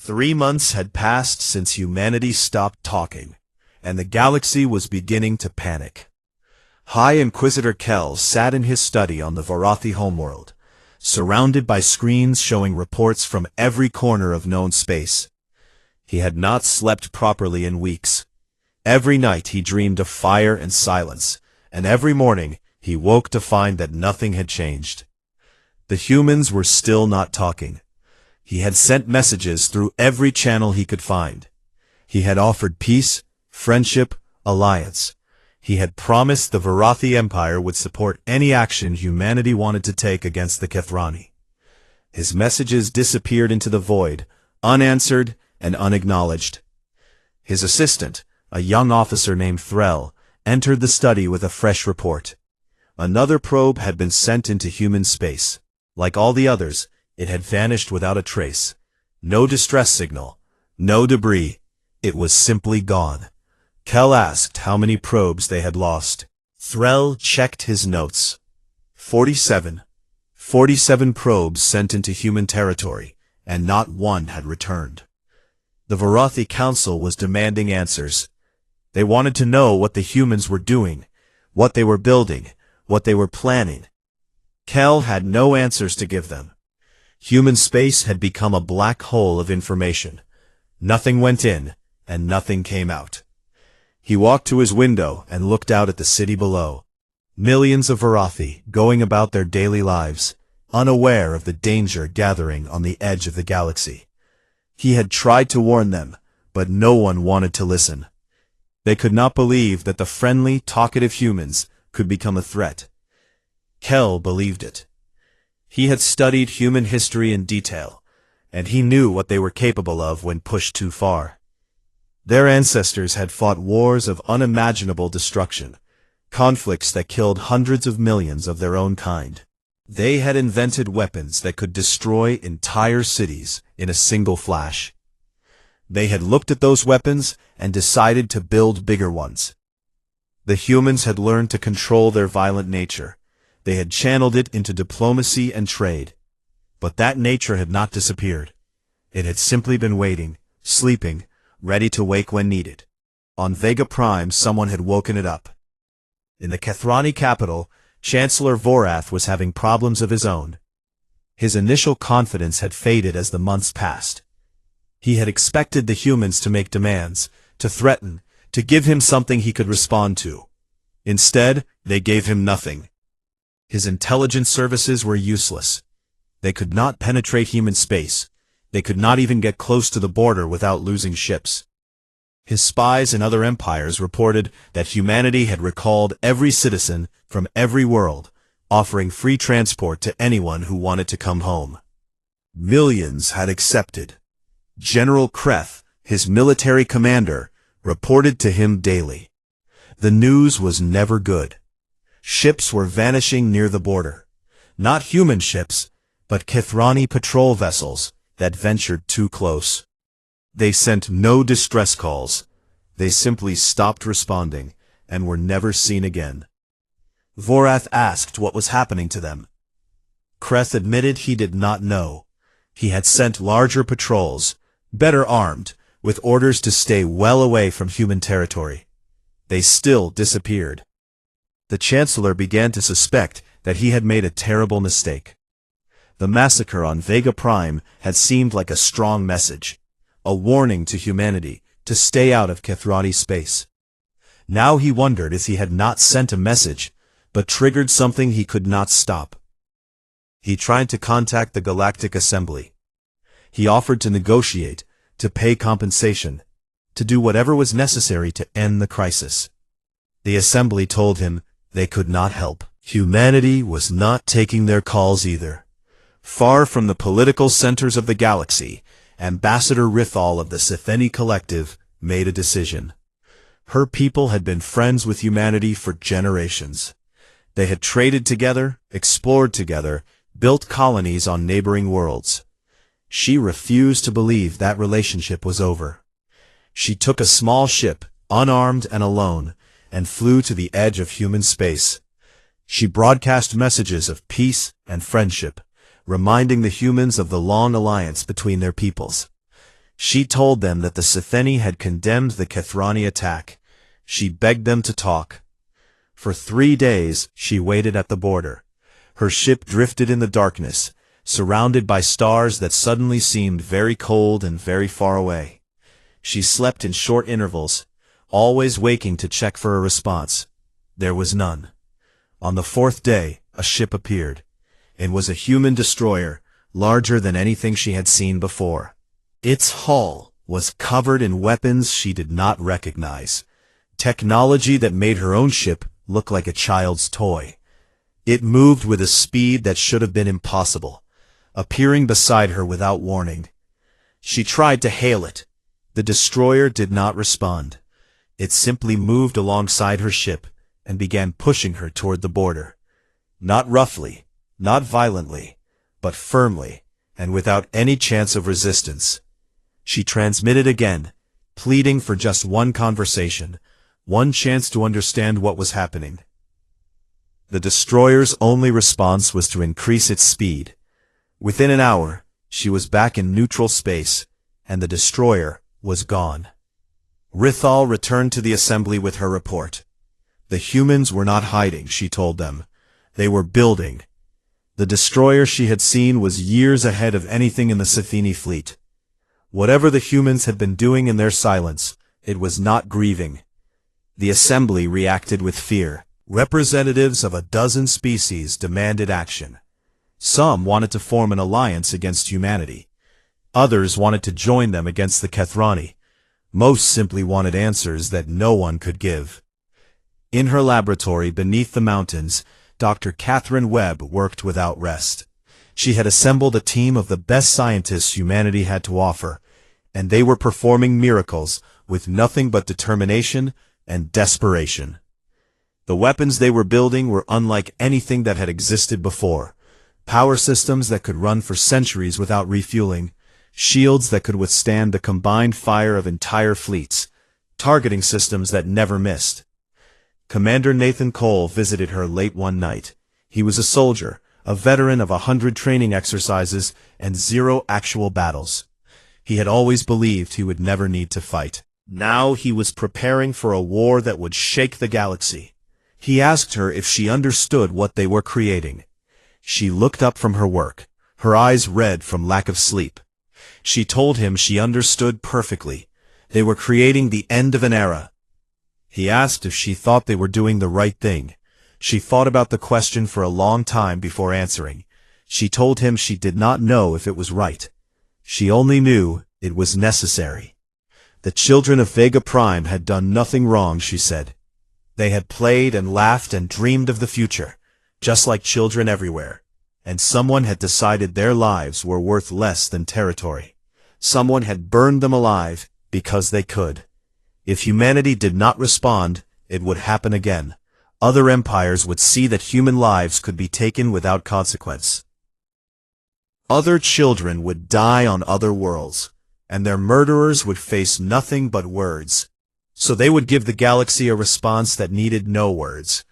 3 months had passed since humanity stopped talking, and the galaxy was beginning to panic. High Inquisitor Kel sat in his study on the Vorathi homeworld, surrounded by screens showing reports from every corner of known space. He had not slept properly in weeks. Every night he dreamed of fire and silence, and every morning he woke to find that nothing had changed. The humans were still not talking. He had sent messages through every channel he could find. He had offered peace, friendship, alliance. He had promised the Vorathi Empire would support any action humanity wanted to take against the Kethrani. His messages disappeared into the void, unanswered and unacknowledged. His assistant, a young officer named Threll, entered the study with a fresh report. Another probe had been sent into human space. Like all the others, it had vanished without a trace. No distress signal, no debris. It was simply gone. Kel asked how many probes they had lost. Threll checked his notes. 47. 47 probes sent into human territory, and not one had returned. The Vorathi Council was demanding answers. They wanted to know what the humans were doing, what they were building, what they were planning. Kel had no answers to give them. Human space had become a black hole of information. Nothing went in, and nothing came out. He walked to his window and looked out at the city below. Millions of Vorathi going about their daily lives, unaware of the danger gathering on the edge of the galaxy. He had tried to warn them, but no one wanted to listen. They could not believe that the friendly, talkative humans could become a threat. Kel believed it. He had studied human history in detail, and he knew what they were capable of when pushed too far. Their ancestors had fought wars of unimaginable destruction, conflicts that killed hundreds of millions of their own kind. They had invented weapons that could destroy entire cities in a single flash. They had looked at those weapons and decided to build bigger ones. The humans had learned to control their violent nature. They had channeled it into diplomacy and trade. But that nature had not disappeared. It had simply been waiting, sleeping, ready to wake when needed. On Vega Prime, someone had woken it up. In the Kethrani capital, Chancellor Vorath was having problems of his own. His initial confidence had faded as the months passed. He had expected the humans to make demands, to threaten, to give him something he could respond to. Instead, they gave him nothing. His intelligence services were useless. They could not penetrate human space. They could not even get close to the border without losing ships. His spies in other empires reported that humanity had recalled every citizen from every world, offering free transport to anyone who wanted to come home. Millions had accepted. General Kreth, his military commander, reported to him daily. The news was never good. Ships were vanishing near the border. Not human ships, but Kethrani patrol vessels that ventured too close. They sent no distress calls. They simply stopped responding and were never seen again. Vorath asked what was happening to them. Kreth admitted he did not know. He had sent larger patrols, better armed, with orders to stay well away from human territory. They still disappeared. The Chancellor began to suspect that he had made a terrible mistake. The massacre on Vega Prime had seemed like a strong message, a warning to humanity to stay out of Kethrani space. Now he wondered if he had not sent a message, but triggered something he could not stop. He tried to contact the Galactic Assembly. He offered to negotiate, to pay compensation, to do whatever was necessary to end the crisis. The Assembly told him they could not help. Humanity was not taking their calls either. Far from the political centers of the galaxy, Ambassador Rithal of the Sitheni Collective made a decision. Her people had been friends with humanity for generations. They had traded together, explored together, built colonies on neighboring worlds. She refused to believe that relationship was over. She took a small ship, unarmed and alone, and flew to the edge of human space. She broadcast messages of peace and friendship, reminding the humans of the long alliance between their peoples. She told them that the Sitheni had condemned the Kethrani attack. She begged them to talk. For 3 days, she waited at the border. Her ship drifted in the darkness, surrounded by stars that suddenly seemed very cold and very far away. She slept in short intervals, always waking to check for a response. There was none. On the 4th day, a ship appeared. It was a human destroyer, larger than anything she had seen before. Its hull was covered in weapons she did not recognize, technology that made her own ship look like a child's toy. It moved with a speed that should have been impossible, appearing beside her without warning. She tried to hail it. The destroyer did not respond. It simply moved alongside her ship and began pushing her toward the border. Not roughly, not violently, but firmly, and without any chance of resistance. She transmitted again, pleading for just one conversation, one chance to understand what was happening. The destroyer's only response was to increase its speed. Within an hour, she was back in neutral space, and the destroyer was gone. Rithal returned to the assembly with her report. The humans were not hiding, she told them. They were building. The destroyer she had seen was years ahead of anything in the Sitheni fleet. Whatever the humans had been doing in their silence, it was not grieving. The assembly reacted with fear. Representatives of a dozen species demanded action. Some wanted to form an alliance against humanity. Others wanted to join them against the Kethrani. Most simply wanted answers that no one could give. In her laboratory beneath the mountains, Dr. Catherine Webb worked without rest. She had assembled a team of the best scientists humanity had to offer, and they were performing miracles with nothing but determination and desperation. The weapons they were building were unlike anything that had existed before. Power systems that could run for centuries without refueling, shields that could withstand the combined fire of entire fleets, targeting systems that never missed. Commander Nathan Cole visited her late one night. He was a soldier, a veteran of 100 training exercises and 0 actual battles. He had always believed he would never need to fight. Now he was preparing for a war that would shake the galaxy. He asked her if she understood what they were creating. She looked up from her work, her eyes red from lack of sleep. She told him she understood perfectly. They were creating the end of an era. He asked if she thought they were doing the right thing. She thought about the question for a long time before answering. She told him she did not know if it was right. She only knew it was necessary. The children of Vega Prime had done nothing wrong, she said. They had played and laughed and dreamed of the future, just like children everywhere. And someone had decided their lives were worth less than territory. Someone had burned them alive because they could. If humanity did not respond, it would happen again. Other empires would see that human lives could be taken without consequence. Other children would die on other worlds, and their murderers would face nothing but words. So they would give the galaxy a response that needed no words,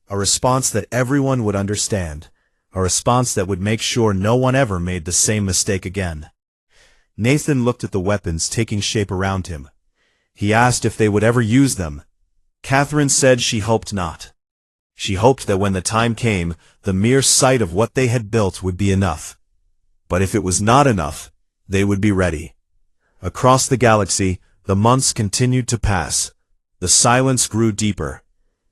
a response that everyone would understand, a response that would make sure no one ever made the same mistake again. Nathan looked at the weapons taking shape around him. He asked if they would ever use them. Catherine said she hoped not. She hoped that when the time came, the mere sight of what they had built would be enough. But if it was not enough, they would be ready. Across the galaxy, the months continued to pass. The silence grew deeper,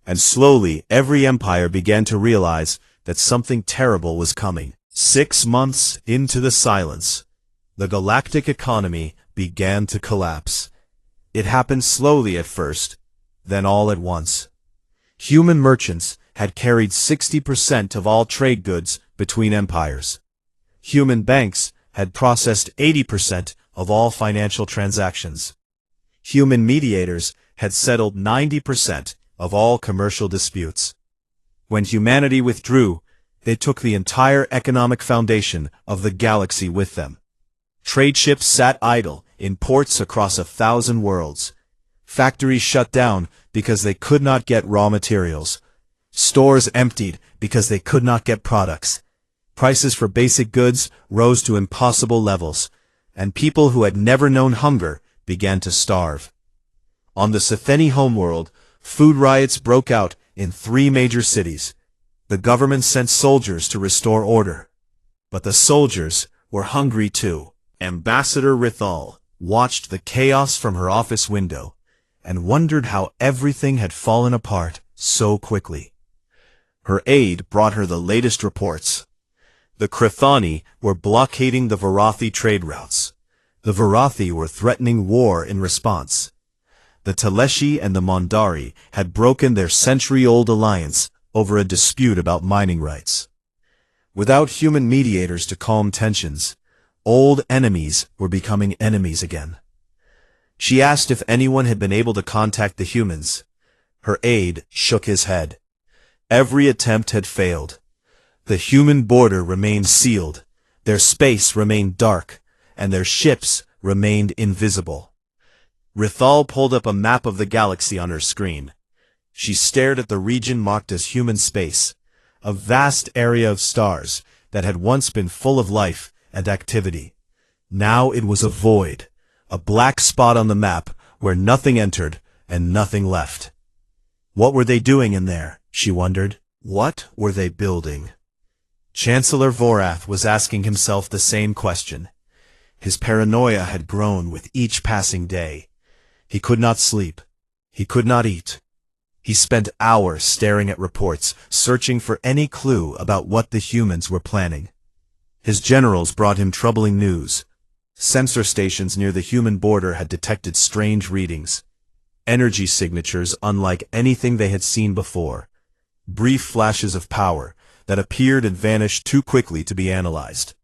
and slowly every empire began to realize that something terrible was coming. 6 months into the silence, the galactic economy began to collapse. It happened slowly at first, then all at once. Human merchants had carried 60% of all trade goods between empires. Human banks had processed 80% of all financial transactions. Human mediators had settled 90% of all commercial disputes. When humanity withdrew, they took the entire economic foundation of the galaxy with them. Trade ships sat idle in ports across 1,000 worlds. Factories shut down because they could not get raw materials. Stores emptied because they could not get products. Prices for basic goods rose to impossible levels, and people who had never known hunger began to starve. On the Sci-Fi homeworld, food riots broke out in 3 major cities. The government sent soldiers to restore order. But the soldiers were hungry too. Ambassador Rithal watched the chaos from her office window and wondered how everything had fallen apart so quickly. Her aide brought her the latest reports. The Krithani were blockading the Varathi trade routes. The Varathi were threatening war in response. The Teleshi and the Mondari had broken their century-old alliance over a dispute about mining rights. Without human mediators to calm tensions, old enemies were becoming enemies again. She asked if anyone had been able to contact the humans. Her aide shook his head. Every attempt had failed. The human border remained sealed, their space remained dark, and their ships remained invisible. Rithal pulled up a map of the galaxy on her screen. She stared at the region marked as human space, a vast area of stars that had once been full of life and activity. Now it was a void, a black spot on the map where nothing entered and nothing left. What were they doing in there, she wondered. What were they building? Chancellor Vorath was asking himself the same question. His paranoia had grown with each passing day. He could not sleep. He could not eat. He spent hours staring at reports, searching for any clue about what the humans were planning. His generals brought him troubling news. Sensor stations near the human border had detected strange readings. Energy signatures unlike anything they had seen before. Brief flashes of power that appeared and vanished too quickly to be analyzed.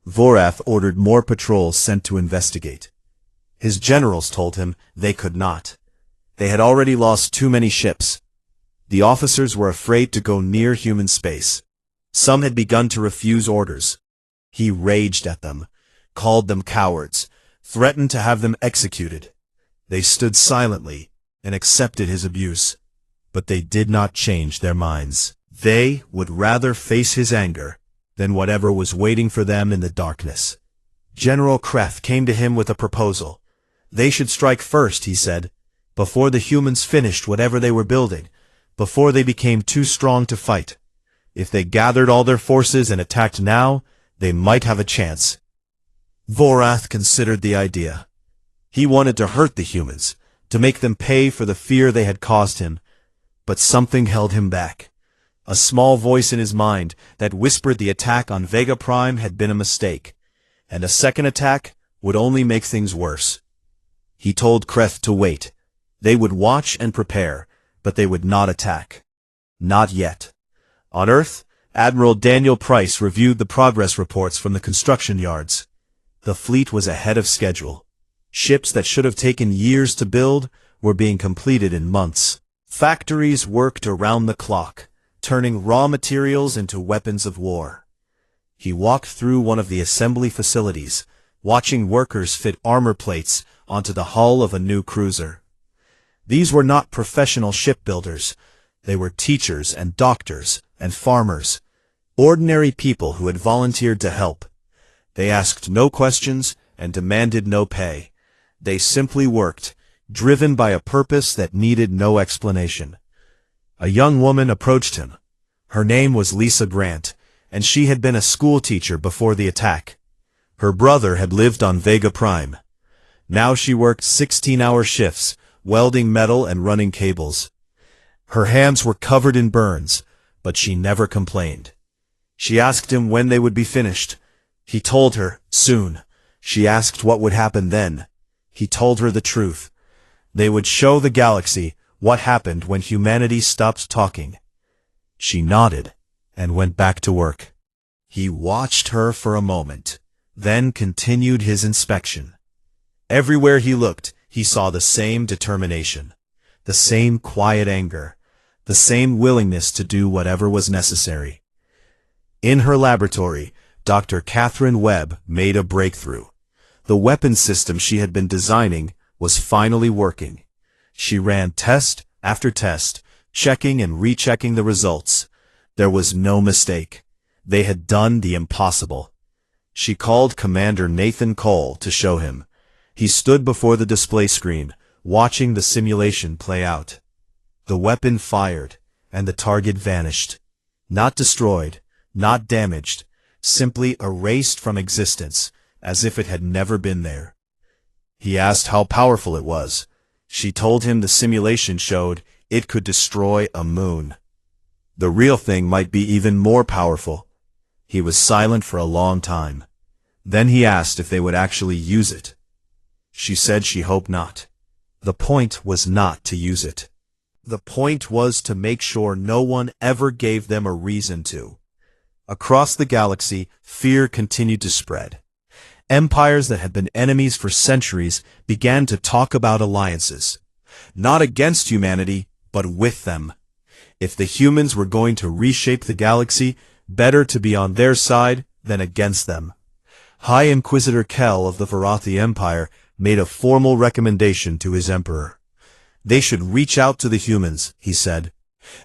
Vorath ordered more patrols sent to investigate. His generals told him they could not. They had already lost too many ships. The officers were afraid to go near human space. Some had begun to refuse orders. He raged at them, called them cowards, threatened to have them executed. They stood silently and accepted his abuse, but they did not change their minds. They would rather face his anger than whatever was waiting for them in the darkness. General Kreth came to him with a proposal. They should strike first, he said, before the humans finished whatever they were building, before they became too strong to fight. If they gathered all their forces and attacked now, they might have a chance. Vorath considered the idea. He wanted to hurt the humans, to make them pay for the fear they had caused him, but something held him back. A small voice in his mind that whispered the attack on Vega Prime had been a mistake, and a second attack would only make things worse. He told Kreth to wait. They would watch and prepare, but they would not attack. Not yet. On Earth, Admiral Daniel Price reviewed the progress reports from the construction yards. The fleet was ahead of schedule. Ships that should have taken years to build were being completed in months. Factories worked around the clock, turning raw materials into weapons of war. He walked through one of the assembly facilities, watching workers fit armor plates onto the hull of a new cruiser. These were not professional shipbuilders. They were teachers and doctors and farmers, ordinary people who had volunteered to help. They asked no questions and demanded no pay. They simply worked, driven by a purpose that needed no explanation. A young woman approached him. Her name was Lisa Grant, and she had been a school teacher before the attack. Her brother had lived on Vega Prime. Now she worked 16-hour shifts, welding metal and running cables. Her hands were covered in burns, but she never complained. She asked him when they would be finished. He told her, soon. She asked what would happen then. He told her the truth. They would show the galaxy what happened when humanity stopped talking. She nodded and went back to work. He watched her for a moment, then continued his inspection. Everywhere he looked, he saw the same determination, the same quiet anger, the same willingness to do whatever was necessary. In her laboratory, Dr. Catherine Webb made a breakthrough. The weapon system she had been designing was finally working. She ran test after test, checking and rechecking the results. There was no mistake. They had done the impossible. She called Commander Nathan Cole to show him. He stood before the display screen, watching the simulation play out. The weapon fired, and the target vanished. Not destroyed, not damaged, simply erased from existence, as if it had never been there. He asked how powerful it was. She told him the simulation showed it could destroy a moon. The real thing might be even more powerful. He was silent for a long time. Then he asked if they would actually use it. She said she hoped not. The point was not to use it. The point was to make sure no one ever gave them a reason to. Across the galaxy, fear continued to spread. Empires that had been enemies for centuries began to talk about alliances. Not against humanity, but with them. If the humans were going to reshape the galaxy, better to be on their side than against them. High Inquisitor Kel of the Varathi Empire made a formal recommendation to his emperor. They should reach out to the humans, he said.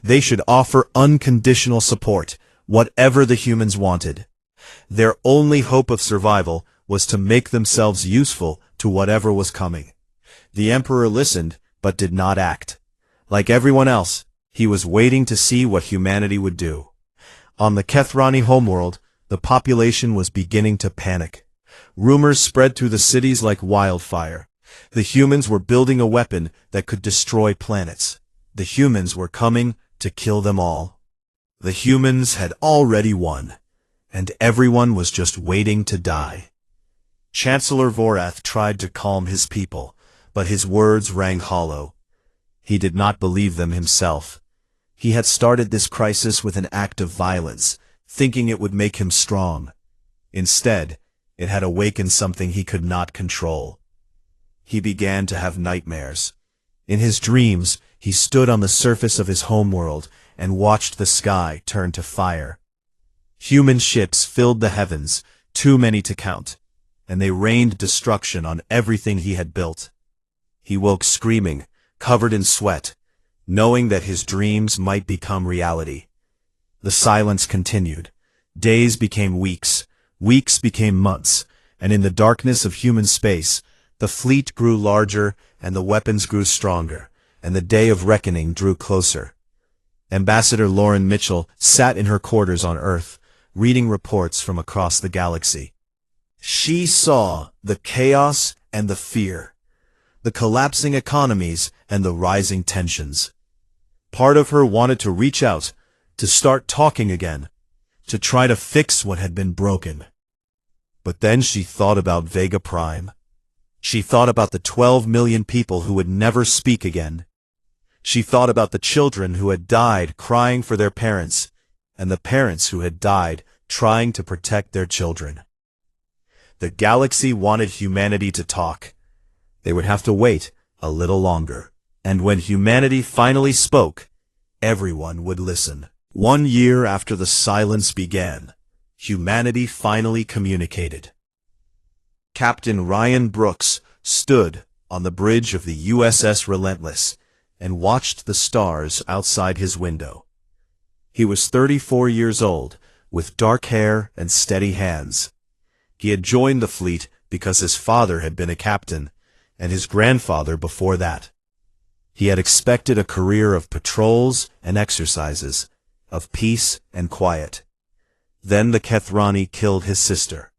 They should offer unconditional support, whatever the humans wanted. Their only hope of survival was to make themselves useful to whatever was coming. The emperor listened, but did not act. Like everyone else, he was waiting to see what humanity would do. On the Kethrani homeworld, the population was beginning to panic. Rumors spread through the cities like wildfire. The humans were building a weapon that could destroy planets. The humans were coming to kill them all. The humans had already won, and everyone was just waiting to die. Chancellor Vorath tried to calm his people, but his words rang hollow. He did not believe them himself. He had started this crisis with an act of violence, thinking it would make him strong. Instead, it had awakened something he could not control. He began to have nightmares. In his dreams, he stood on the surface of his homeworld and watched the sky turn to fire. Human ships filled the heavens, too many to count, and they rained destruction on everything he had built. He woke screaming, covered in sweat, knowing that his dreams might become reality. The silence continued. Days became weeks, weeks became months, and in the darkness of human space, the fleet grew larger and the weapons grew stronger, and the day of reckoning drew closer. Ambassador Lauren Mitchell sat in her quarters on Earth, reading reports from across the galaxy. She saw the chaos and the fear, the collapsing economies and the rising tensions. Part of her wanted to reach out, to start talking again, to try to fix what had been broken. But then she thought about Vega Prime. She thought about the 12 million people who would never speak again. She thought about the children who had died crying for their parents, and the parents who had died trying to protect their children. The galaxy wanted humanity to talk. They would have to wait a little longer. And when humanity finally spoke, everyone would listen. 1 year after the silence began, humanity finally communicated. Captain Ryan Brooks stood on the bridge of the USS Relentless and watched the stars outside his window. He was 34 years old, with dark hair and steady hands. He had joined the fleet because his father had been a captain, and his grandfather before that. He had expected a career of patrols and exercises, of peace and quiet. Then the Kethrani killed his sister.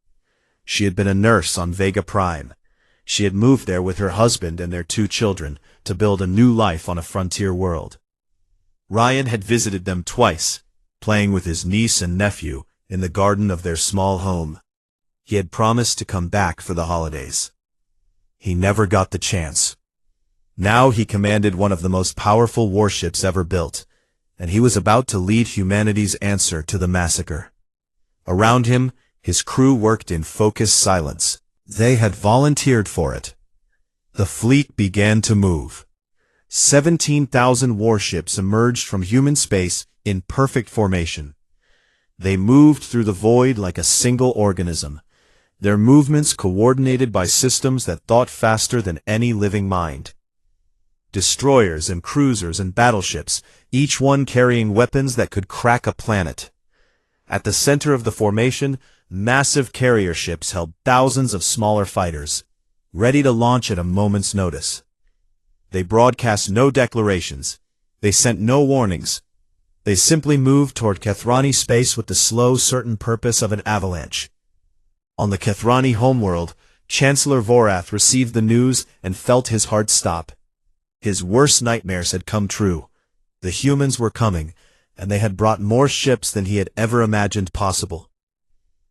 She had been a nurse on Vega Prime. She had moved there with her husband and their 2 children to build a new life on a frontier world. Ryan had visited them twice, playing with his niece and nephew in the garden of their small home. He had promised to come back for the holidays. He never got the chance. Now he commanded one of the most powerful warships ever built, and he was about to lead humanity's answer to the massacre. Around him, his crew worked in focused silence. They had volunteered for it. The fleet began to move. 17,000 warships emerged from human space in perfect formation. They moved through the void like a single organism, their movements coordinated by systems that thought faster than any living mind. Destroyers and cruisers and battleships, each one carrying weapons that could crack a planet. At the center of the formation, massive carrier ships held thousands of smaller fighters, ready to launch at a moment's notice. They broadcast no declarations. They sent no warnings. They simply moved toward Kethrani space with the slow, certain purpose of an avalanche. On the Kethrani homeworld, Chancellor Vorath received the news and felt his heart stop. His worst nightmares had come true. The humans were coming, and they had brought more ships than he had ever imagined possible.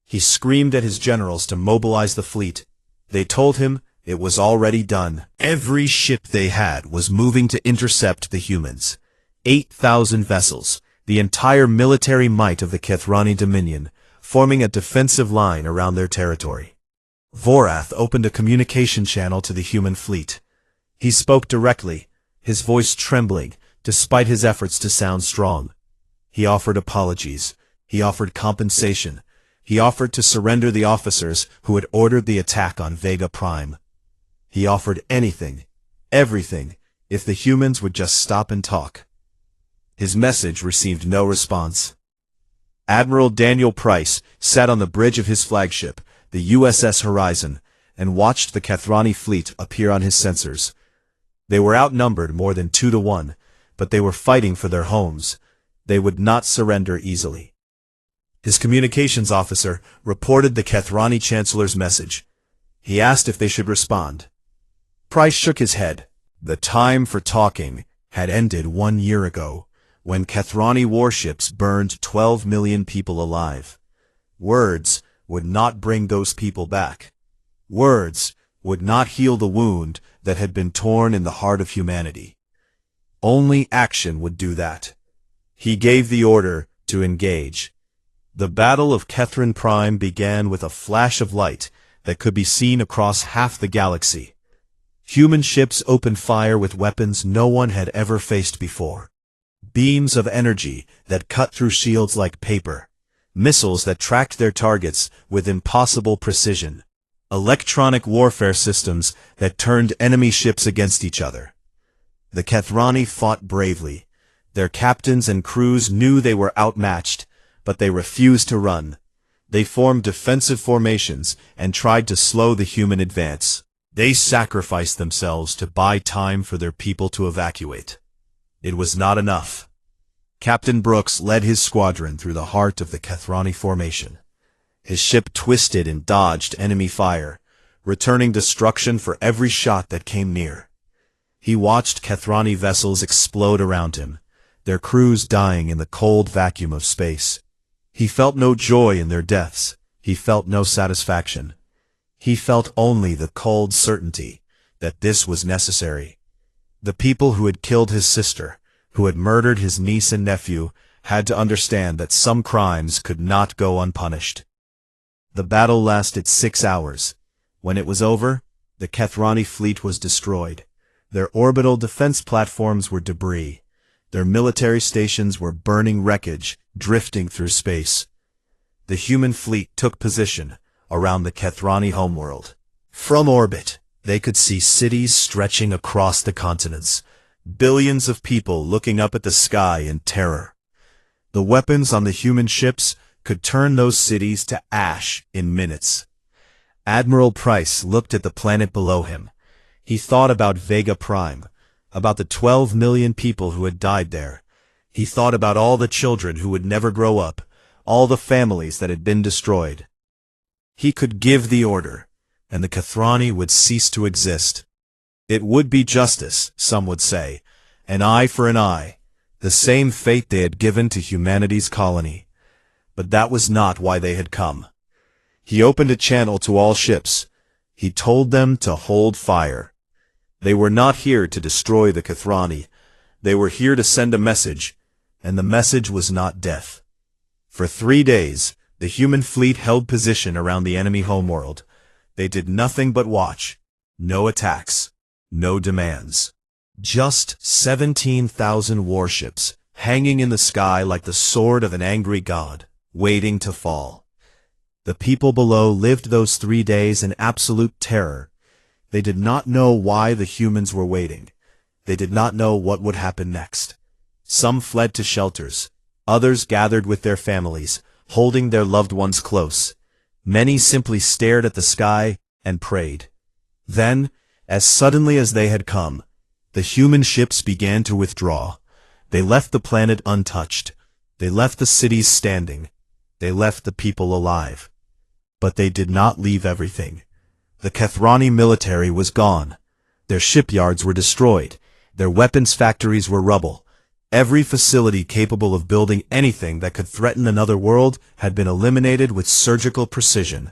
He screamed at his generals to mobilize the fleet. They told him it was already done. Every ship they had was moving to intercept the humans. 8,000 vessels, the entire military might of the Kethrani Dominion, forming a defensive line around their territory. Vorath opened a communication channel to the human fleet. He spoke directly, his voice trembling, despite his efforts to sound strong. He offered apologies. He offered compensation. He offered to surrender the officers who had ordered the attack on Vega Prime. He offered anything, everything, if the humans would just stop and talk. His message received no response. Admiral Daniel Price sat on the bridge of his flagship, the USS Horizon, and watched the Kethrani fleet appear on his sensors. They were outnumbered more than 2-1, but they were fighting for their homes. They would not surrender easily. His communications officer reported the Kethrani Chancellor's message. He asked if they should respond. Price shook his head. The time for talking had ended 1 year ago, when Kethrani warships burned 12 million people alive. Words would not bring those people back. Words would not heal the wound that had been torn in the heart of humanity. Only action would do that. He gave the order to engage. The Battle of Kethrin Prime began with a flash of light that could be seen across half the galaxy. Human ships opened fire with weapons no one had ever faced before. Beams of energy that cut through shields like paper. Missiles that tracked their targets with impossible precision. Electronic warfare systems that turned enemy ships against each other. The Kethrani fought bravely. Their captains and crews knew they were outmatched, but they refused to run. They formed defensive formations and tried to slow the human advance. They sacrificed themselves to buy time for their people to evacuate. It was not enough. Captain Brooks led his squadron through the heart of the Kethrani formation. His ship twisted and dodged enemy fire, returning destruction for every shot that came near. He watched Kethrani vessels explode around him, their crews dying in the cold vacuum of space. He felt no joy in their deaths. He felt no satisfaction. He felt only the cold certainty that this was necessary. The people who had killed his sister, who had murdered his niece and nephew, had to understand that some crimes could not go unpunished. The battle lasted 6 hours. When it was over, the Kethrani fleet was destroyed. Their orbital defense platforms were debris. Their military stations were burning wreckage, drifting through space. The human fleet took position around the Kethrani homeworld. From orbit, they could see cities stretching across the continents, billions of people looking up at the sky in terror. The weapons on the human ships could turn those cities to ash in minutes. Admiral Price looked at the planet below him. He thought about Vega Prime, about the 12 million people who had died there. He thought about all the children who would never grow up, all the families that had been destroyed. He could give the order, and the Kethrani would cease to exist. It would be justice, some would say, an eye for an eye, the same fate they had given to humanity's colony. But that was not why they had come. He opened a channel to all ships. He told them to hold fire. They were not here to destroy the Kethrani. They were here to send a message, and the message was not death. For 3 days, the human fleet held position around the enemy homeworld. They did nothing but watch. No attacks. No demands. Just 17,000 warships, hanging in the sky like the sword of an angry god, waiting to fall. The people below lived those 3 days in absolute terror. They did not know why the humans were waiting. They did not know what would happen next. Some fled to shelters. Others gathered with their families, holding their loved ones close. Many simply stared at the sky and prayed. Then, as suddenly as they had come, the human ships began to withdraw. They left the planet untouched. They left the cities standing. They left the people alive. But they did not leave everything. The Kethrani military was gone. Their shipyards were destroyed. Their weapons factories were rubble. Every facility capable of building anything that could threaten another world had been eliminated with surgical precision.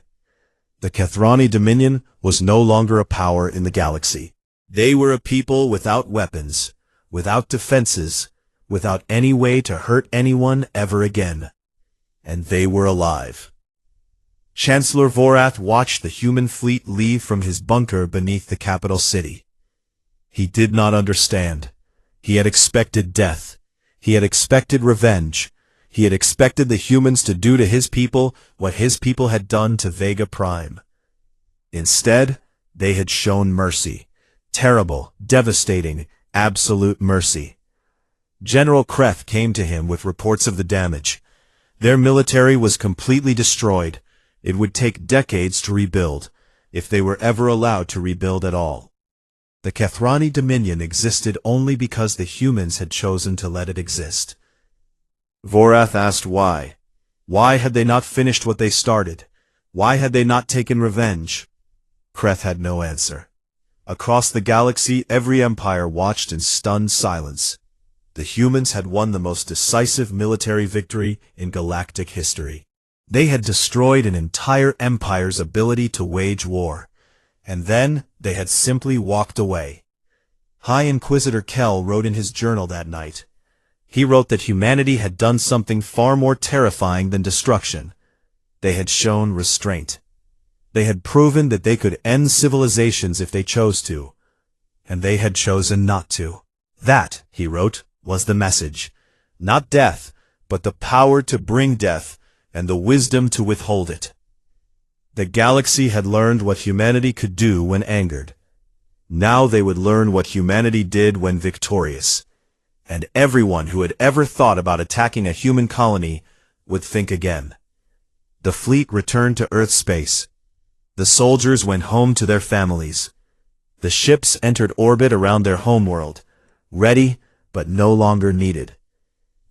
The Kethrani Dominion was no longer a power in the galaxy. They were a people without weapons, without defenses, without any way to hurt anyone ever again. And they were alive. Chancellor Vorath watched the human fleet leave from his bunker beneath the capital city. He did not understand. He had expected death. He had expected revenge. He had expected the humans to do to his people what his people had done to Vega Prime. Instead, they had shown mercy. Terrible, devastating, absolute mercy. General Kreth came to him with reports of the damage. Their military was completely destroyed. It would take decades to rebuild, if they were ever allowed to rebuild at all. The Kethrani Dominion existed only because the humans had chosen to let it exist. Vorath asked why. Why had they not finished what they started? Why had they not taken revenge? Kreth had no answer. Across the galaxy, every empire watched in stunned silence. The humans had won the most decisive military victory in galactic history. They had destroyed an entire empire's ability to wage war. And then they had simply walked away. High Inquisitor Kell wrote in his journal that night. He wrote that humanity had done something far more terrifying than destruction. They had shown restraint. They had proven that they could end civilizations if they chose to. And they had chosen not to. That, he wrote, was the message. Not death, but the power to bring death, and the wisdom to withhold it. The galaxy had learned what humanity could do when angered. Now they would learn what humanity did when victorious. And everyone who had ever thought about attacking a human colony would think again. The fleet returned to Earth space. The soldiers went home to their families. The ships entered orbit around their homeworld, ready but no longer needed.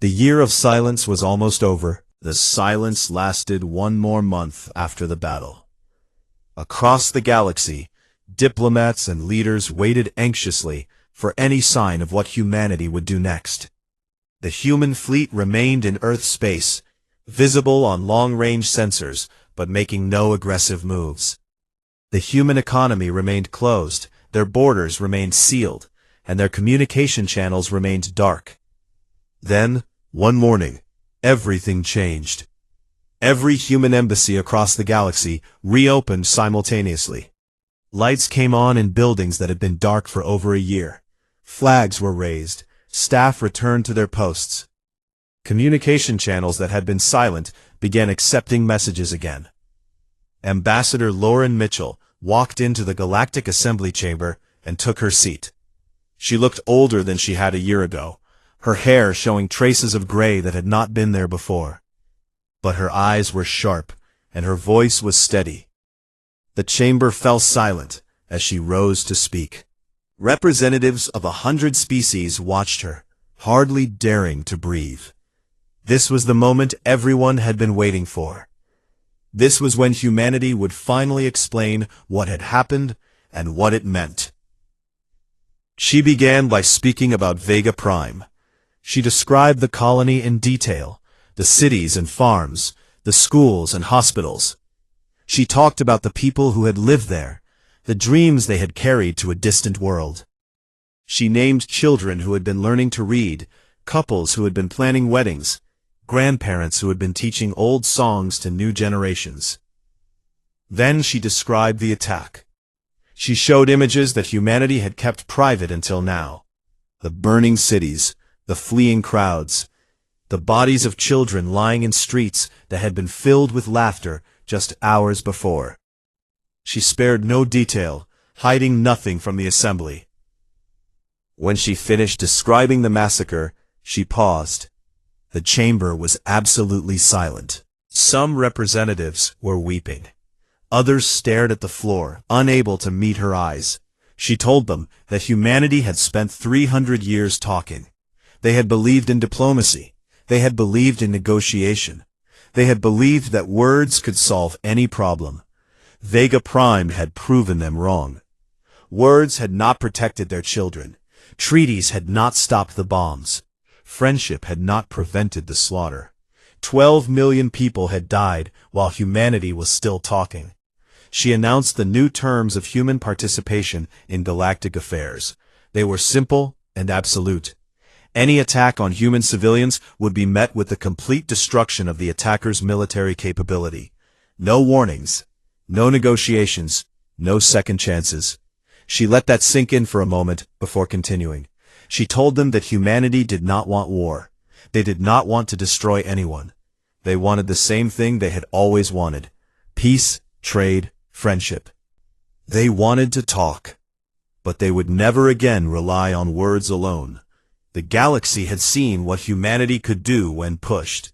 The year of silence was almost over. The silence lasted one more month after the battle. Across the galaxy, diplomats and leaders waited anxiously for any sign of what humanity would do next. The human fleet remained in Earth space, visible on long-range sensors, but making no aggressive moves. The human economy remained closed, their borders remained sealed, and their communication channels remained dark. Then, one morning, everything changed. Every human embassy across the galaxy reopened simultaneously. Lights came on in buildings that had been dark for over a year. Flags were raised. Staff returned to their posts. Communication channels that had been silent began accepting messages again. Ambassador Lauren Mitchell walked into the Galactic Assembly Chamber and took her seat. She looked older than she had a year ago, her hair showing traces of gray that had not been there before. But her eyes were sharp, and her voice was steady. The chamber fell silent as she rose to speak. Representatives of 100 species watched her, hardly daring to breathe. This was the moment everyone had been waiting for. This was when humanity would finally explain what had happened and what it meant. She began by speaking about Vega Prime. She described the colony in detail, the cities and farms, the schools and hospitals. She talked about the people who had lived there, the dreams they had carried to a distant world. She named children who had been learning to read, couples who had been planning weddings, grandparents who had been teaching old songs to new generations. Then she described the attack. She showed images that humanity had kept private until now. The burning cities, the fleeing crowds, the bodies of children lying in streets that had been filled with laughter just hours before. She spared no detail, hiding nothing from the assembly. When she finished describing the massacre, she paused. The chamber was absolutely silent. Some representatives were weeping. Others stared at the floor, unable to meet her eyes. She told them that humanity had spent 300 years talking. They had believed in diplomacy. They had believed in negotiation. They had believed that words could solve any problem. Vega Prime had proven them wrong. Words had not protected their children. Treaties had not stopped the bombs. Friendship had not prevented the slaughter. 12 million people had died while humanity was still talking. She announced the new terms of human participation in galactic affairs. They were simple and absolute. Any attack on human civilians would be met with the complete destruction of the attacker's military capability. No warnings, no negotiations, no second chances. She let that sink in for a moment before continuing. She told them that humanity did not want war. They did not want to destroy anyone. They wanted the same thing they had always wanted: peace, trade, friendship. They wanted to talk, but they would never again rely on words alone. The galaxy had seen what humanity could do when pushed.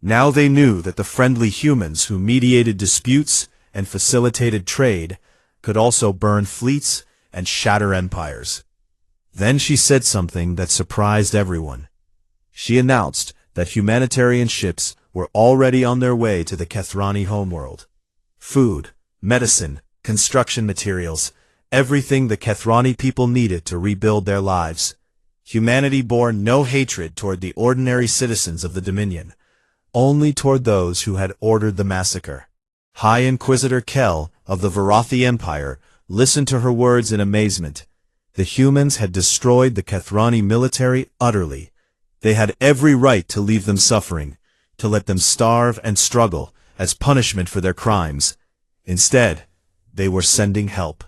Now they knew that the friendly humans who mediated disputes and facilitated trade could also burn fleets and shatter empires. Then she said something that surprised everyone. She announced that humanitarian ships were already on their way to the Kethrani homeworld. Food, medicine, construction materials, everything the Kethrani people needed to rebuild their lives. Humanity bore no hatred toward the ordinary citizens of the Dominion, only toward those who had ordered the massacre. High Inquisitor Kel of the Varathi Empire listened to her words in amazement. The humans had destroyed the Kethrani military utterly. They had every right to leave them suffering, to let them starve and struggle as punishment for their crimes. Instead, they were sending help.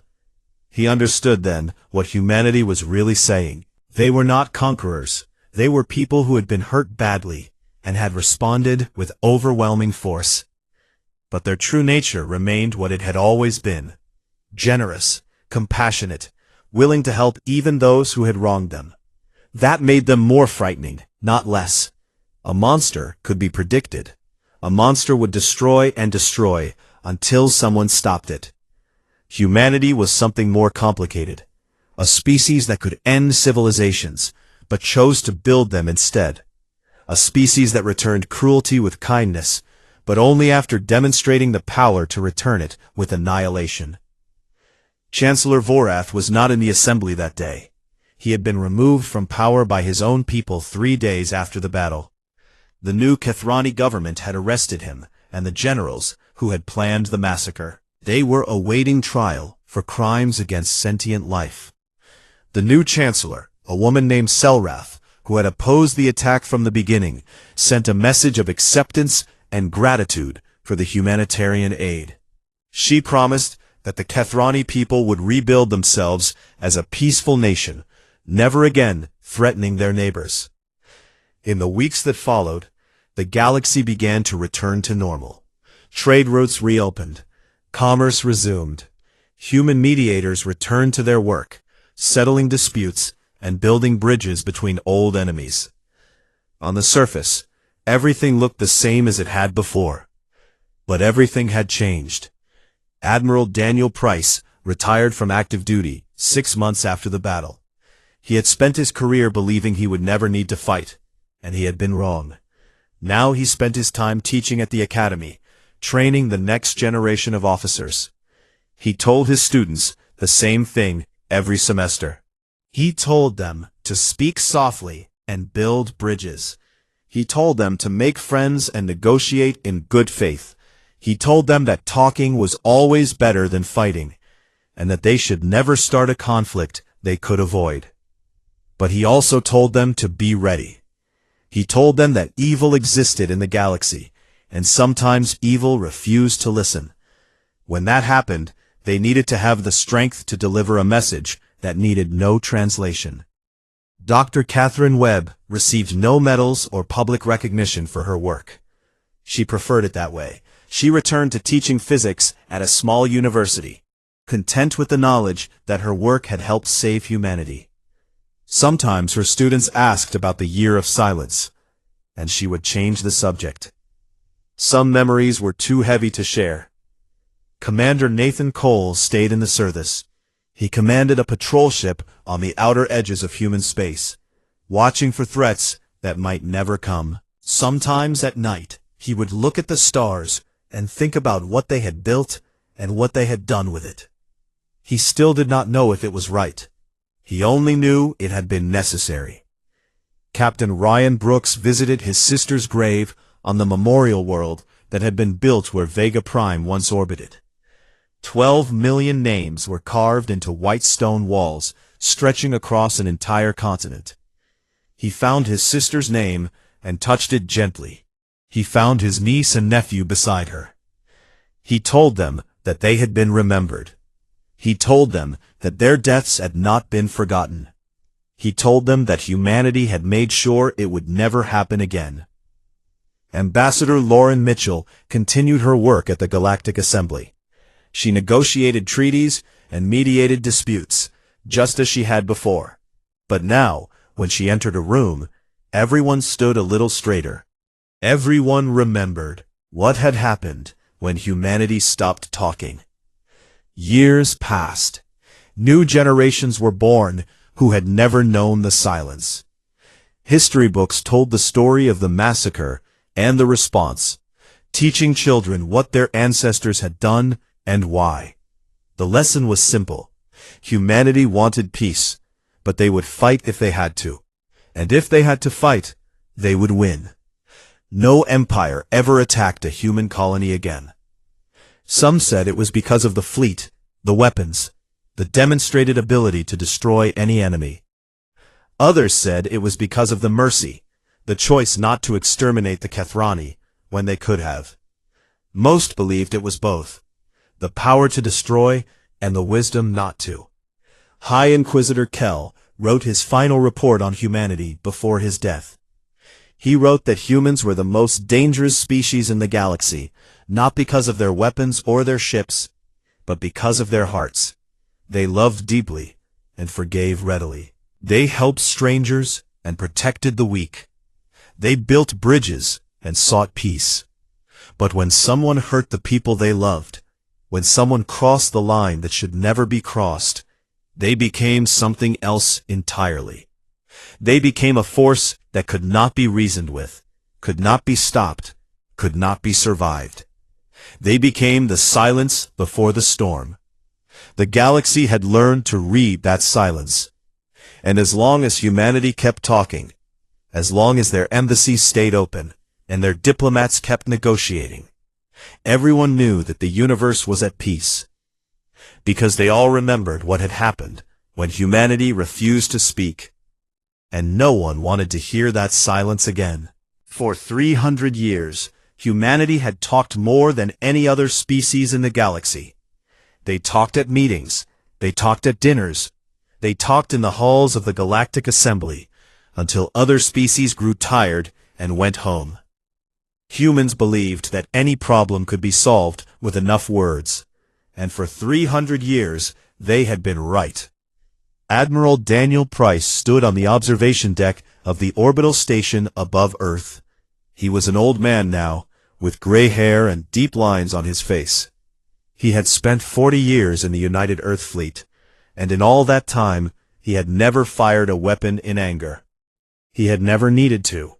He understood then what humanity was really saying. They were not conquerors. They were people who had been hurt badly and had responded with overwhelming force. But their true nature remained what it had always been: generous, compassionate, willing to help even those who had wronged them. That made them more frightening, not less. A monster could be predicted. A monster would destroy and destroy until someone stopped it. Humanity was something more complicated. A species that could end civilizations, but chose to build them instead. A species that returned cruelty with kindness, but only after demonstrating the power to return it with annihilation. Chancellor Vorath was not in the assembly that day. He had been removed from power by his own people 3 days after the battle. The new Kethrani government had arrested him and the generals who had planned the massacre. They were awaiting trial for crimes against sentient life. The new chancellor, a woman named Selrath, who had opposed the attack from the beginning, sent a message of acceptance and gratitude for the humanitarian aid. She promised that the Kethrani people would rebuild themselves as a peaceful nation, never again threatening their neighbors. In the weeks that followed, the galaxy began to return to normal. Trade routes reopened. Commerce resumed. Human mediators returned to their work, settling disputes and building bridges between old enemies. On the surface, everything looked the same as it had before. But everything had changed. Admiral Daniel Price retired from active duty 6 months after the battle. He had spent his career believing he would never need to fight, and he had been wrong. Now he spent his time teaching at the academy, training the next generation of officers. He told his students the same thing every semester. He told them to speak softly and build bridges. He told them to make friends and negotiate in good faith. He told them that talking was always better than fighting, and that they should never start a conflict they could avoid. But he also told them to be ready. He told them that evil existed in the galaxy, and sometimes evil refused to listen. When that happened, they needed to have the strength to deliver a message that needed no translation. Dr. Catherine Webb received no medals or public recognition for her work. She preferred it that way. She returned to teaching physics at a small university, content with the knowledge that her work had helped save humanity. Sometimes her students asked about the Year of Silence, and she would change the subject. Some memories were too heavy to share. Commander Nathan Cole stayed in the service. He commanded a patrol ship on the outer edges of human space, watching for threats that might never come. Sometimes at night, he would look at the stars and think about what they had built and what they had done with it. He still did not know if it was right. He only knew it had been necessary. Captain Ryan Brooks visited his sister's grave on the memorial world that had been built where Vega Prime once orbited. 12 million names were carved into white stone walls, stretching across an entire continent. He found his sister's name and touched it gently. He found his niece and nephew beside her. He told them that they had been remembered. He told them that their deaths had not been forgotten. He told them that humanity had made sure it would never happen again. Ambassador Lauren Mitchell continued her work at the Galactic Assembly. She negotiated treaties and mediated disputes, just as she had before. But now, when she entered a room, everyone stood a little straighter. Everyone remembered what had happened when humanity stopped talking. Years passed. New generations were born who had never known the silence. History books told the story of the massacre and the response, teaching children what their ancestors had done and why. The lesson was simple. Humanity wanted peace, but they would fight if they had to. And if they had to fight, they would win. No empire ever attacked a human colony again. Some said it was because of the fleet, the weapons, the demonstrated ability to destroy any enemy. Others said it was because of the mercy, the choice not to exterminate the Kethrani when they could have. Most believed it was both, the power to destroy and the wisdom not to. High Inquisitor Kell wrote his final report on humanity before his death. He wrote that humans were the most dangerous species in the galaxy, not because of their weapons or their ships, but because of their hearts. They loved deeply and forgave readily. They helped strangers and protected the weak. They built bridges and sought peace. But when someone hurt the people they loved, when someone crossed the line that should never be crossed, they became something else entirely. They became a force that could not be reasoned with, could not be stopped, could not be survived. They became the silence before the storm. The galaxy had learned to read that silence. And as long as humanity kept talking, as long as their embassies stayed open, and their diplomats kept negotiating, everyone knew that the universe was at peace. Because they all remembered what had happened when humanity refused to speak. And no one wanted to hear that silence again. For 300 years, humanity had talked more than any other species in the galaxy. They talked at meetings, they talked at dinners, they talked in the halls of the Galactic Assembly, until other species grew tired and went home. Humans believed that any problem could be solved with enough words, and for 300 years they had been right. Admiral Daniel Price stood on the observation deck of the orbital station above Earth. He was an old man now, with gray hair and deep lines on his face. He had spent 40 years in the United Earth Fleet, and in all that time he had never fired a weapon in anger. He had never needed to.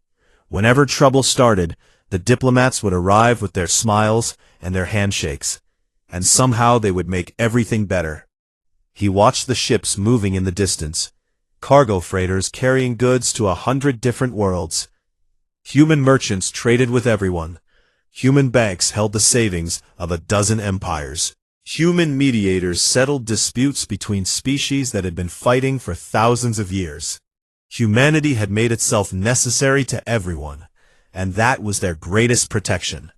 Whenever trouble started, the diplomats would arrive with their smiles and their handshakes, and somehow they would make everything better. He watched the ships moving in the distance, cargo freighters carrying goods to 100 different worlds. Human merchants traded with everyone. Human banks held the savings of a dozen empires. Human mediators settled disputes between species that had been fighting for thousands of years. Humanity had made itself necessary to everyone, and that was their greatest protection.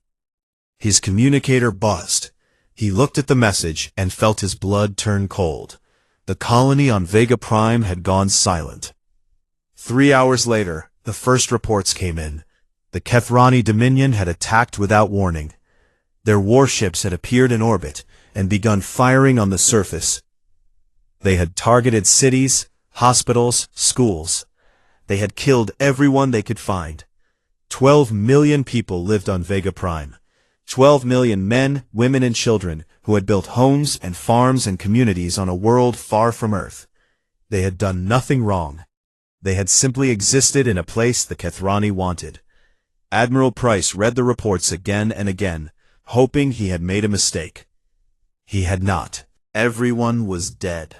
His communicator buzzed. He looked at the message and felt his blood turn cold. The colony on Vega Prime had gone silent. 3 hours later, the first reports came in. The Kethrani Dominion had attacked without warning. Their warships had appeared in orbit and begun firing on the surface. They had targeted cities, hospitals, schools. They had killed everyone they could find. 12 million people lived on Vega Prime. 12 million men, women, and children who had built homes and farms and communities on a world far from Earth. They had done nothing wrong. They had simply existed in a place the Kethrani wanted. Admiral Price read the reports again and again, hoping he had made a mistake. He had not. Everyone was dead.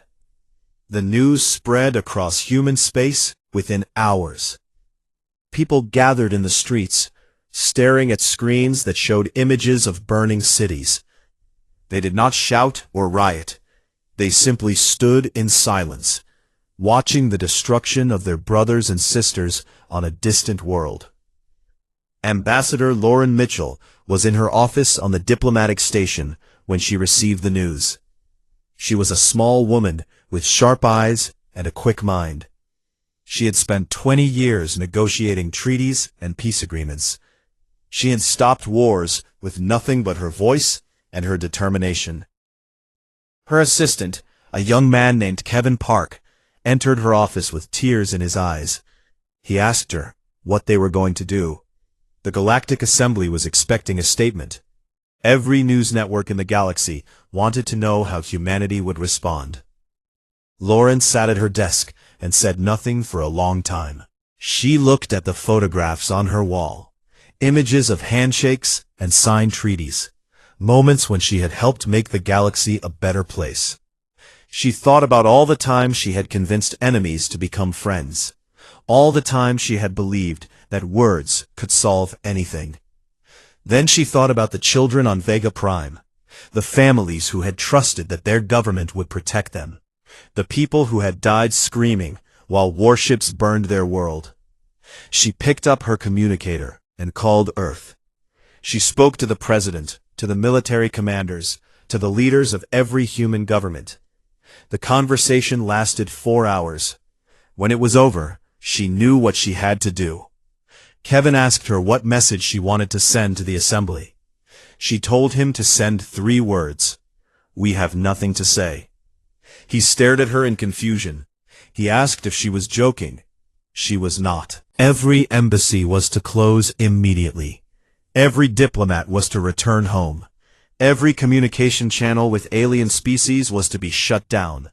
The news spread across human space within hours. People gathered in the streets, staring at screens that showed images of burning cities. They did not shout or riot. They simply stood in silence, watching the destruction of their brothers and sisters on a distant world. Ambassador Lauren Mitchell was in her office on the diplomatic station when she received the news. She was a small woman with sharp eyes and a quick mind. She had spent 20 years negotiating treaties and peace agreements. She had stopped wars with nothing but her voice and her determination. Her assistant, a young man named Kevin Park, entered her office with tears in his eyes. He asked her what they were going to do. The Galactic Assembly was expecting a statement. Every news network in the galaxy wanted to know how humanity would respond. Lauren sat at her desk and said nothing for a long time. She looked at the photographs on her wall, images of handshakes and signed treaties, moments when she had helped make the galaxy a better place. She thought about all the time she had convinced enemies to become friends, all the time she had believed that words could solve anything. Then she thought about the children on Vega Prime, the families who had trusted that their government would protect them, the people who had died screaming while warships burned their world. She picked up her communicator and called Earth. She spoke to the president, to the military commanders, to the leaders of every human government. The conversation lasted 4 hours. When it was over, she knew what she had to do. Kevin asked her what message she wanted to send to the assembly. She told him to send 3 words. "We have nothing to say." He stared at her in confusion. He asked if she was joking. She was not. Every embassy was to close immediately. Every diplomat was to return home. Every communication channel with alien species was to be shut down.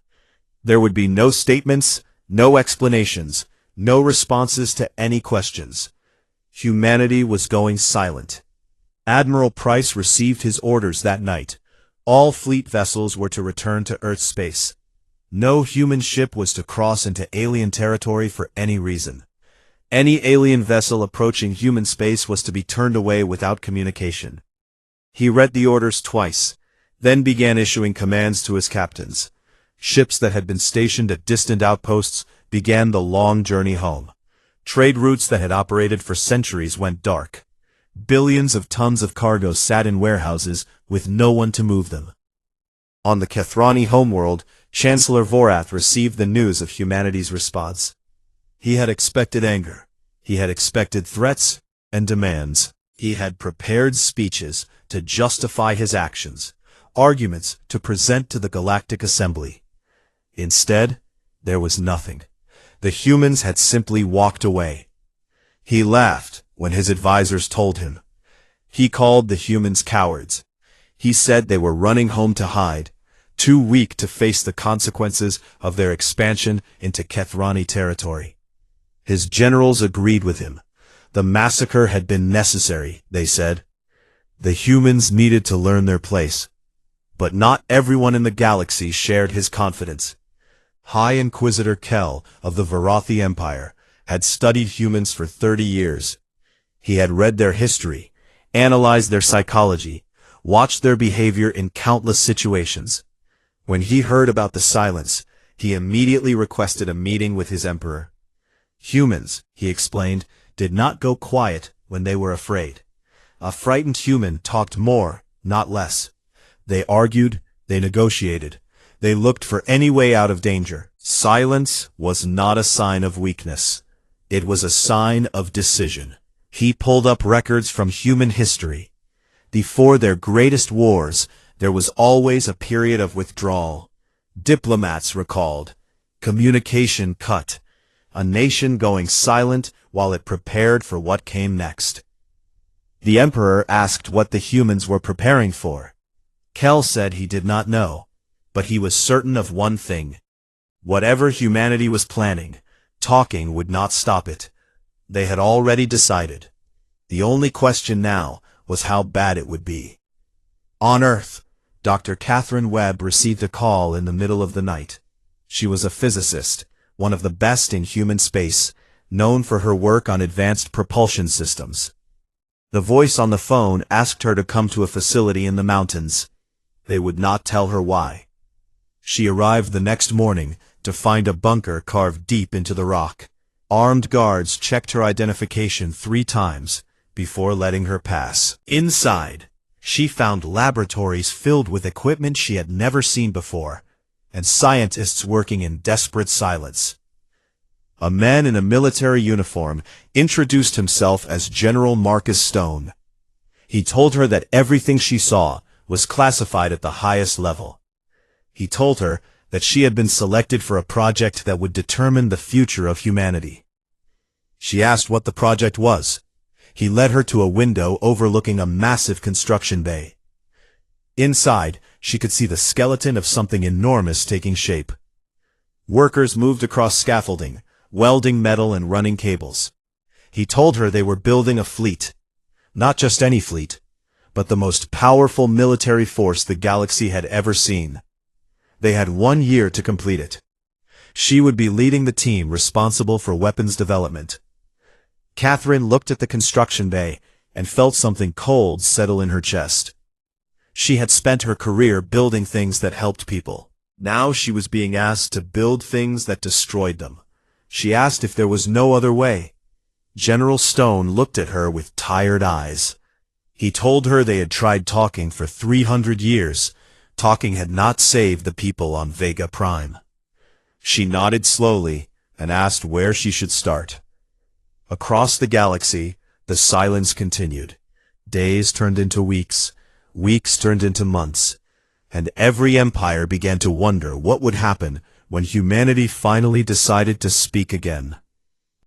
There would be no statements, no explanations, no responses to any questions. Humanity was going silent. Admiral Price received his orders that night. All fleet vessels were to return to Earth space. No human ship was to cross into alien territory for any reason. Any alien vessel approaching human space was to be turned away without communication. He read the orders twice, then began issuing commands to his captains. Ships that had been stationed at distant outposts began the long journey home. Trade routes that had operated for centuries went dark. Billions of tons of cargo sat in warehouses with no one to move them. On the Kethrani homeworld, Chancellor Vorath received the news of humanity's response. He had expected anger. He had expected threats and demands. He had prepared speeches to justify his actions, arguments to present to the Galactic Assembly. Instead, there was nothing. The humans had simply walked away. He laughed when his advisors told him. He called the humans cowards. He said they were running home to hide, too weak to face the consequences of their expansion into Kethrani territory. His generals agreed with him. The massacre had been necessary, they said. The humans needed to learn their place. But not everyone in the galaxy shared his confidence. High Inquisitor Kell of the Varathi Empire had studied humans for 30 years. He had read their history, analyzed their psychology, watched their behavior in countless situations. When he heard about the silence, he immediately requested a meeting with his emperor. Humans, he explained, did not go quiet when they were afraid. A frightened human talked more, not less. They argued, they negotiated. They looked for any way out of danger. Silence was not a sign of weakness. It was a sign of decision. He pulled up records from human history. Before their greatest wars, there was always a period of withdrawal. Diplomats recalled. Communication cut. a nation going silent while it prepared for what came next. The Emperor asked what the humans were preparing for. Kel said he did not know, but he was certain of one thing. Whatever humanity was planning, talking would not stop it. They had already decided. The only question now was how bad it would be. On Earth, Dr. Catherine Webb received a call in the middle of the night. She was a physicist, one of the best in human space, known for her work on advanced propulsion systems. The voice on the phone asked her to come to a facility in the mountains. They would not tell her why. She arrived the next morning to find a bunker carved deep into the rock. Armed guards checked her identification 3 times before letting her pass. Inside, she found laboratories filled with equipment she had never seen before, and scientists working in desperate silence. A man in a military uniform introduced himself as General Marcus Stone. He told her that everything she saw was classified at the highest level. He told her that she had been selected for a project that would determine the future of humanity. She asked what the project was. He led her to a window overlooking a massive construction bay. Inside, she could see the skeleton of something enormous taking shape. Workers moved across scaffolding, welding metal and running cables. He told her they were building a fleet. Not just any fleet, but the most powerful military force the galaxy had ever seen. They had 1 year to complete it. She would be leading the team responsible for weapons development. Catherine looked at the construction bay and felt something cold settle in her chest. She had spent her career building things that helped people. Now she was being asked to build things that destroyed them. She asked if there was no other way. General Stone looked at her with tired eyes. He told her they had tried talking for 300 years. Talking had not saved the people on Vega Prime. She nodded slowly and asked where she should start. Across the galaxy, the silence continued. Days turned into weeks, weeks turned into months, and every empire began to wonder what would happen when humanity finally decided to speak again.